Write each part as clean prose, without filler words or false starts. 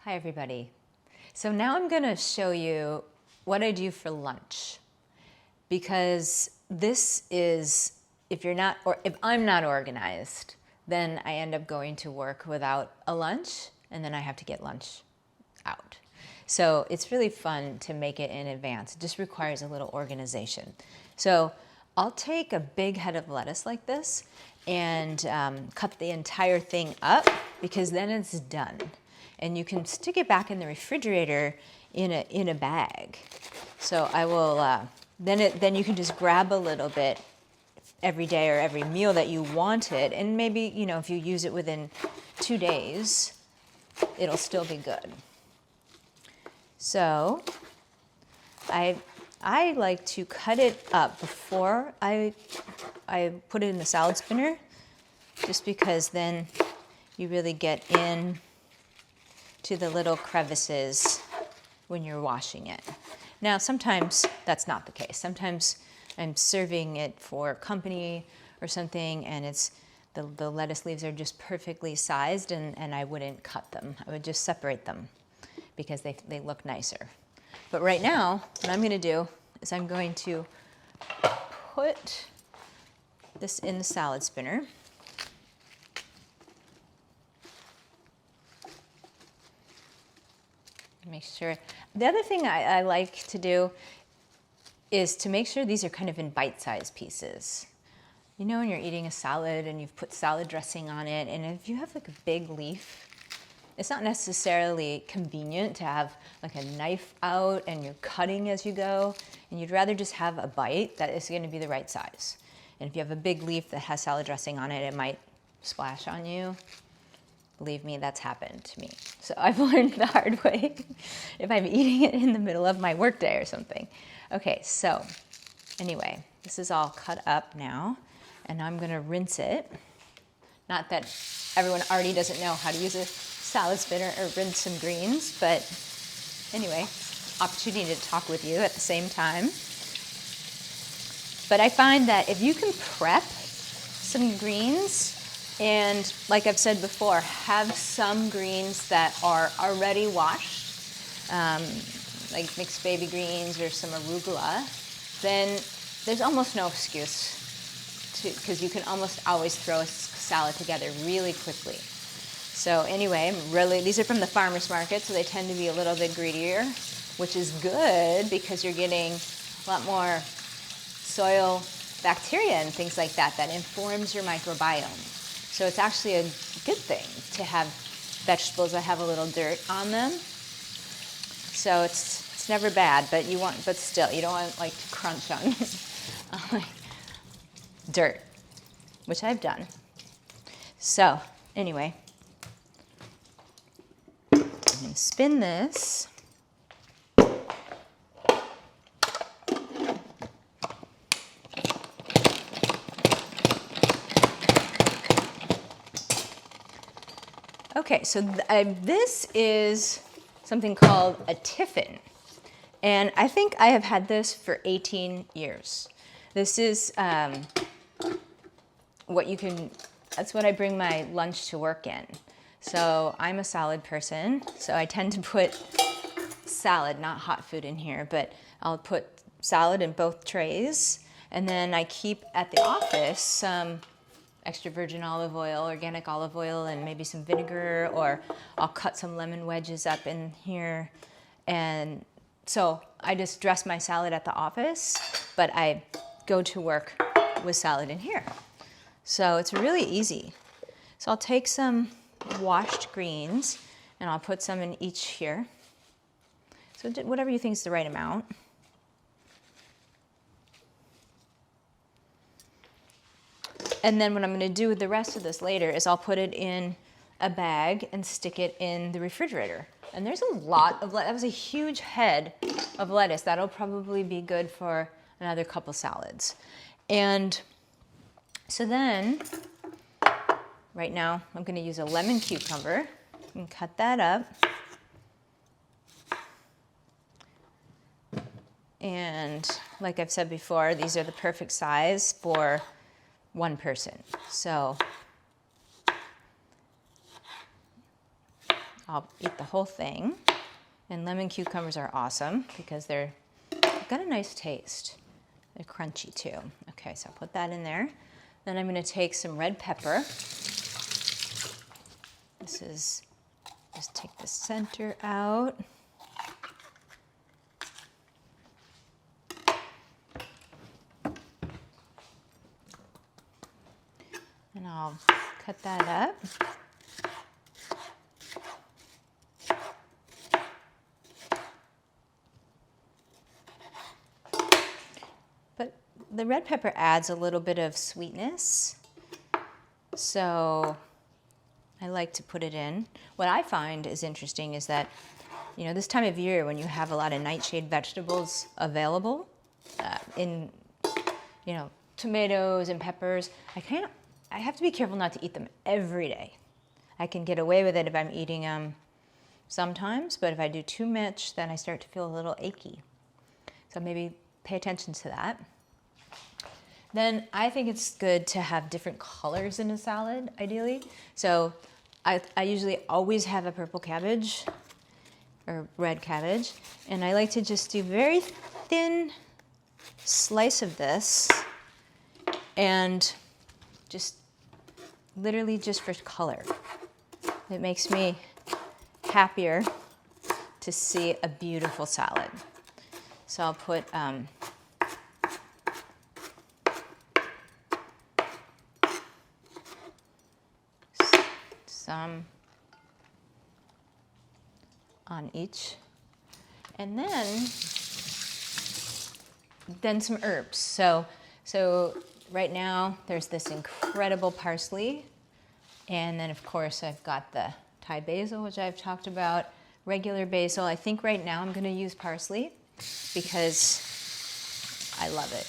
Hi everybody. So now I'm going to show you what I do for lunch, because this is, if I'm not organized, then I end up going to work without a lunch, and then I have to get lunch out. So it's really fun to make it in advance. It just requires a little organization. So I'll take a big head of lettuce like this and cut the entire thing up, because then it's done. And you can stick it back in the refrigerator in a bag. So I will, then you can just grab a little bit every day or every meal that you want it. And maybe, if you use it within 2 days, it'll still be good. So I like to cut it up before I put it in the salad spinner, just because then you really get in to the little crevices when you're washing it. Now, sometimes that's not the case. Sometimes I'm serving it for company or something, and the lettuce leaves are just perfectly sized, and I wouldn't cut them. I would just separate them because they look nicer. But right now, what I'm going to do is I'm going to put this in the salad spinner. Make sure. The other thing I like to do is to make sure these are kind of in bite-sized pieces. You know, when you're eating a salad and you've put salad dressing on it, and if you have like a big leaf, it's not necessarily convenient to have like a knife out and you're cutting as you go, and you'd rather just have a bite that is going to be the right size. And if you have a big leaf that has salad dressing on it, it might splash on you. Believe me, that's happened to me. So I've learned the hard way if I'm eating it in the middle of my workday or something. Okay, so anyway, this is all cut up now, and I'm gonna rinse it. Not that everyone already doesn't know how to use a salad spinner or rinse some greens, but anyway, opportunity to talk with you at the same time. But I find that if you can prep some greens, and like I've said before, have some greens that are already washed, like mixed baby greens or some arugula, then there's almost no excuse because you can almost always throw a salad together really quickly. So anyway, these are from the farmer's market, so they tend to be a little bit greedier, which is good because you're getting a lot more soil bacteria and things like that informs your microbiome. So it's actually a good thing to have vegetables that have a little dirt on them. So it's never bad, but still, you don't want like to crunch on dirt, which I've done. So anyway, I'm going to spin this. Okay, so this is something called a tiffin, and I think I have had this for 18 years. This is that's what I bring my lunch to work in. So I'm a salad person, so I tend to put salad, not hot food in here, but I'll put salad in both trays, and then I keep at the office some extra virgin olive oil, organic olive oil, and maybe some vinegar, or I'll cut some lemon wedges up in here. And so I just dress my salad at the office, but I go to work with salad in here. So it's really easy. So I'll take some washed greens, and I'll put some in each here. So whatever you think is the right amount. And then what I'm going to do with the rest of this later is I'll put it in a bag and stick it in the refrigerator. And there's a lot of lettuce. That was a huge head of lettuce. That'll probably be good for another couple salads. And so then, right now, I'm going to use a lemon cucumber and cut that up. And like I've said before, these are the perfect size for one person. So I'll eat the whole thing. And lemon cucumbers are awesome because they've got a nice taste. They're crunchy too. Okay, so I'll put that in there. Then I'm gonna take some red pepper. Just take the center out. And I'll cut that up. But the red pepper adds a little bit of sweetness, so I like to put it in. What I find is interesting is that, you know, this time of year when you have a lot of nightshade vegetables available in, you know, tomatoes and peppers, I have to be careful not to eat them every day. I can get away with it if I'm eating them sometimes, but if I do too much, then I start to feel a little achy. So maybe pay attention to that. Then I think it's good to have different colors in a salad, ideally. So I usually always have a purple cabbage or red cabbage, and I like to just do very thin slice of this and just literally just for color. It makes me happier to see a beautiful salad. So I'll put some on each, and then some herbs. So right now there's this incredible parsley, and then of course I've got the Thai basil, which I've talked about, regular basil. I think right now I'm going to use parsley because I love it.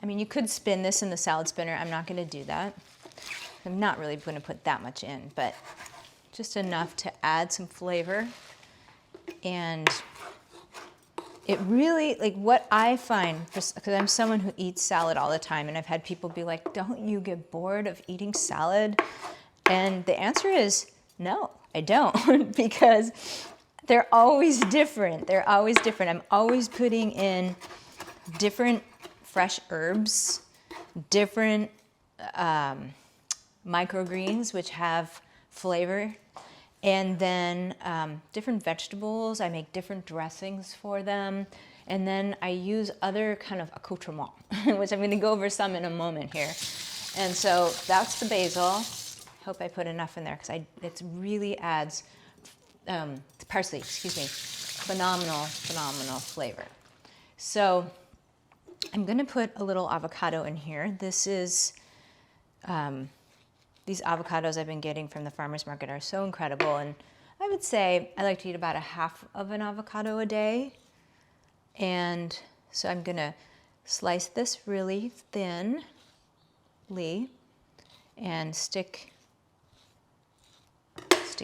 I mean, you could spin this in the salad spinner. I'm not going to do that. I'm not really going to put that much in, but just enough to add some flavor. And it really, like what I find, because I'm someone who eats salad all the time, and I've had people be like, don't you get bored of eating salad? And the answer is no, I don't, because they're always different. They're always different. I'm always putting in different fresh herbs, different microgreens, which have flavor, and then different vegetables. I make different dressings for them, and then I use other kind of accoutrements, which I'm going to go over some in a moment here. And so that's the basil. Hope I put enough in there because it really adds parsley. Excuse me, phenomenal flavor. So I'm going to put a little avocado in here. This is these avocados I've been getting from the farmer's market are so incredible, and I would say I like to eat about a half of an avocado a day. And so I'm going to slice this really thinly and stick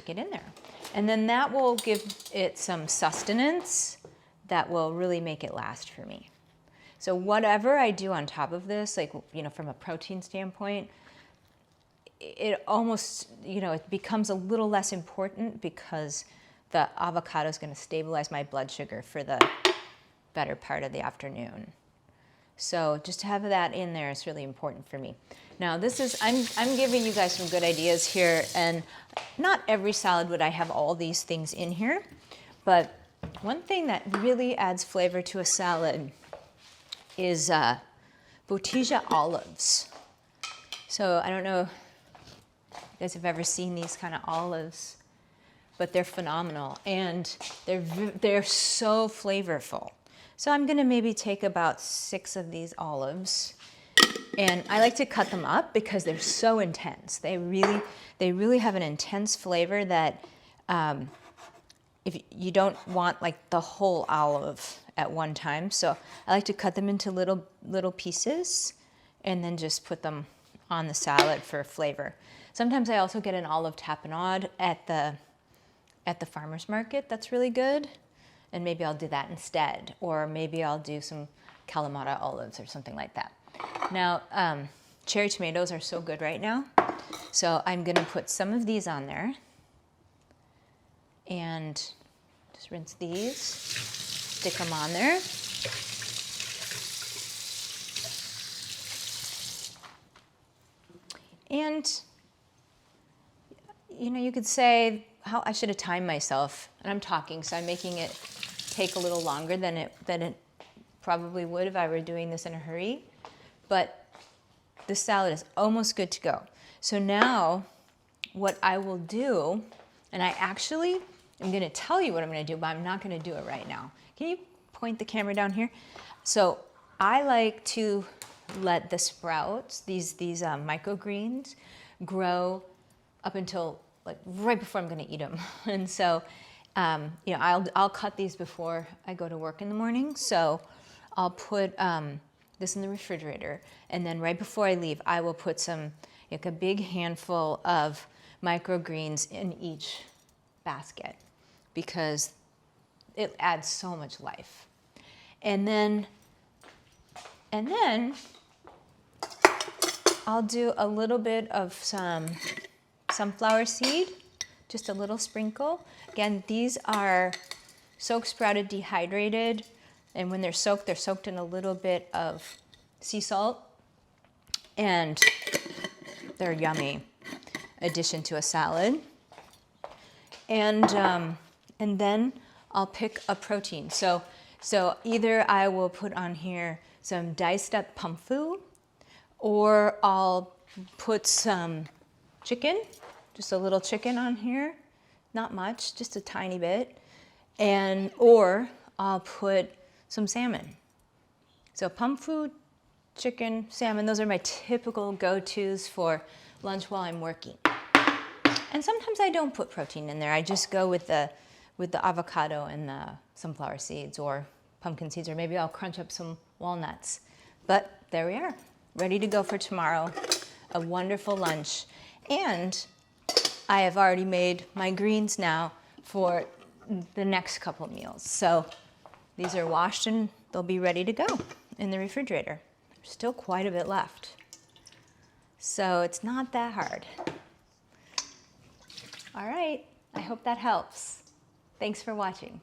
it in there. And then that will give it some sustenance that will really make it last for me. So whatever I do on top of this, like, you know, from a protein standpoint, it almost, you know, it becomes a little less important because the avocado is going to stabilize my blood sugar for the better part of the afternoon. So just to have that in there is really important for me. Now this is, I'm giving you guys some good ideas here, and not every salad would I have all these things in here, but one thing that really adds flavor to a salad is Botija olives. So I don't know if you guys have ever seen these kind of olives, but they're phenomenal, and they're so flavorful. So I'm gonna maybe take about 6 of these olives, and I like to cut them up because they're so intense. They really have an intense flavor that if you don't want like the whole olive at one time. So I like to cut them into little pieces and then just put them on the salad for flavor. Sometimes I also get an olive tapenade at the farmer's market. That's really good. And maybe I'll do that instead. Or maybe I'll do some Kalamata olives or something like that. Now, cherry tomatoes are so good right now. So I'm gonna put some of these on there and just rinse these, stick them on there. And, you know, you could say, how I should have timed myself. And I'm talking, so I'm making it take a little longer than it probably would if I were doing this in a hurry. But the salad is almost good to go. So now what I will do, and I actually am going to tell you what I'm going to do, but I'm not going to do it right now. Can you point the camera down here? So I like to let the sprouts, these microgreens, grow up until like right before I'm going to eat them. And so, you know, I'll cut these before I go to work in the morning. So I'll put this in the refrigerator, and then right before I leave, I will put some, like a big handful of microgreens in each basket because it adds so much life. And then I'll do a little bit of some sunflower seed, just a little sprinkle. Again, these are soaked, sprouted, dehydrated, and when they're soaked in a little bit of sea salt, and they're yummy addition to a salad. And then I'll pick a protein. So either I will put on here some diced up Pumpfu, or I'll put some chicken, just a little chicken on here, not much, just a tiny bit, or I'll put some salmon. So Pumpfu, chicken, salmon, those are my typical go-tos for lunch while I'm working. And sometimes I don't put protein in there. I just go with the avocado and the sunflower seeds or pumpkin seeds, or maybe I'll crunch up some walnuts. But there we are, ready to go for tomorrow. A wonderful lunch. And I have already made my greens now for the next couple meals. So these are washed and they'll be ready to go in the refrigerator. There's still quite a bit left. So it's not that hard. All right, I hope that helps. Thanks for watching.